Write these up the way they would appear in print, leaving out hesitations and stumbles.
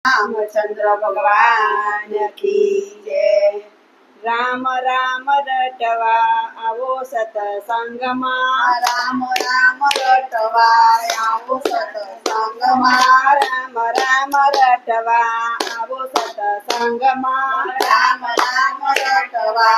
રામચંદ્ર ભગવાન કી જય। રામ રામ રટવા આવો સતસંગમાં, રામ રામ રટવા આવો સત્સંગમાં, રામ રામ રટવા આવો સતસંગમાં, રામ રામ રટવા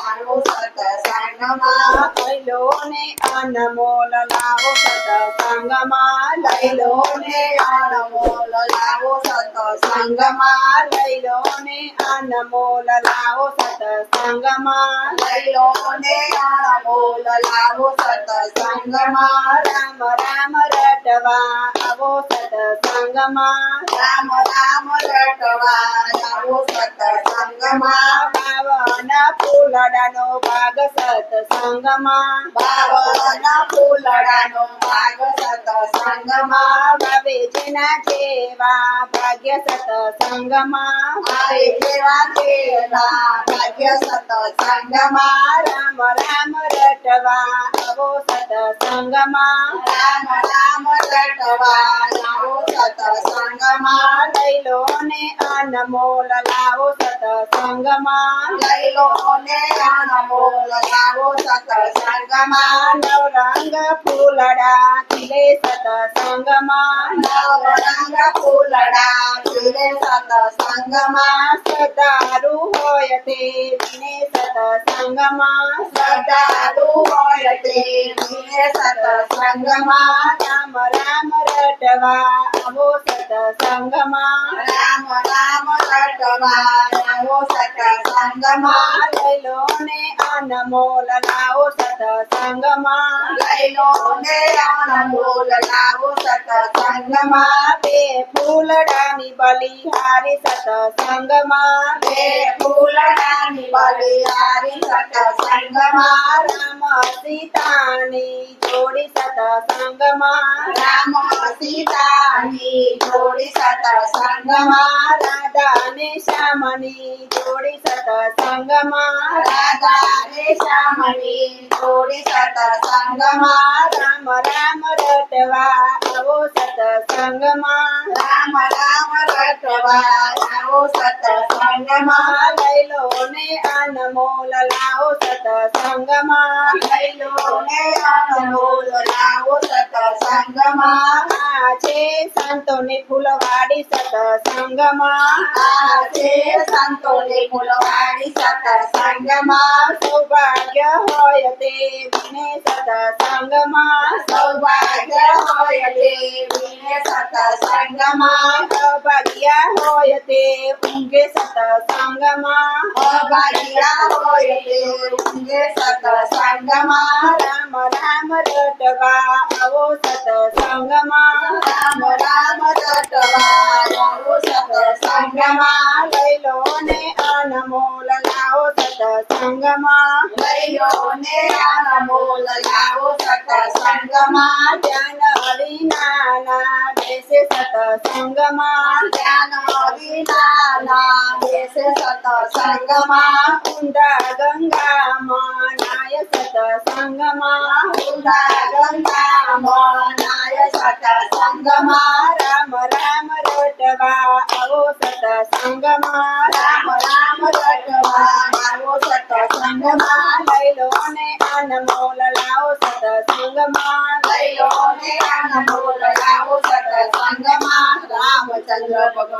આવો સત્સંગમાં, લઈ લો ને અનમોલ લાવો સતસંગમાં, લઈ લો ને અનમોલ લાવો સત્સંગમાં, લઈ લો ને અનમોલ લાવો સતસંગમાં, લઈ લો ને અનમોલ લાવો સત્સંગમાં, રામ રામ રટવા આવો સતસંગમાં, રામ રામ રટવા આવો સત્સંગમાં, પાવન ફૂલડાનો ભાગ સતસંગમાં, બાવન ફૂલડાનો ભાગ સત્સંગમાં, ભાવે જેના જેવા ભાગ્ય સતસંગમાં, આવે જેવા તેવા ભાગ્ય સત્સંગમાં, રામ રામ રટવા આવો સતસંગમાં, રામ રામ રટવા આવો સત્સંગમાં, લઈ લો ને અનમોલ લાવો સતસંગમાં, લઈ લો ને અનમોલ લાવો સત્સંગમાં, નવરંગ ફૂલડા ખીલે સતસંગમાં, નવરંગ ફૂલડા ખીલે સત્સંગમાં, શ્રદ્ધાળુ હોય તે વિને સતસંગમાં, શ્રદ્ધાળુ હોય તે વિને સત્સંગમાં, રામ રામ રટવા આવો સતસંગમાં, રામ રામ રટવા આવો સત્સંગમાં, લઈ લો ને અનમોલ લાવો સતસંગમાં, લઈ લો ને અનમોલ લાવો સત્સંગમાં, બે ફૂલડાની બલિહારી સતસંગમાં, બે ફૂલડાની બલિહારી સત્સંગમાં, રામ સીતાની જોડી સતસંગમાં, રામ સીતાની જોડી સત્સંગમાં, રાધા ને શ્યામની જોડી સતસંગમાં, રાધા ને શ્યામની જોડી સત્સંગમાં, રામ રામ રટવા આવો સતસંગમાં, રામ રામ રટવા આવો સત્સંગમાં, લઈ લો ને અનમોલ લાવો સતસંગમાં, લઈ લો ને અનમોલ લાવો સત્સંગમાં, આ છે સંતોની ફૂલવાડી સતસંગમાં, આ છે સંતોની ફૂલવાડી સત્સંગમાં, સૌભાગ્ય હોય તે વિને સતસંગમાં, સૌભાગ્ય હોય તે વિને સત્સંગમાં, અભાગ્યા હોય તે ઊંઘે સતસંગમાં, અભાગ્યા હોય તે ઊંઘે સત્સંગમાં, રામ રામ રટવા આવો સતસંગમાં, રામ રામ રટવા આવો સત્સંગમાં, લઈ લો ને અનમોલ લાવો સતસંગમાં, લઈ લો ને અનમોલ લાવો સત્સંગમાં, ધ્યાન વિનાના બેસે સતસંગમાં, ધ્યાન વિનાના બેસે સત્સંગમાં, ઊંડા ગંગામાં નાય સતસંગમાં, ઊંડા ગંગામાં નાય સત્સંગમાં, રામ રામ રટવા આવો સતસંગમાં, રામ રામ રટવા આવો સત્સંગમાં, લઈ લો ને અનમોલ લાવો સતસંગમાં, લઈ લો ને અનમોલ લાવો સત્સંગમાં, રામચંદ્ર ભગવાન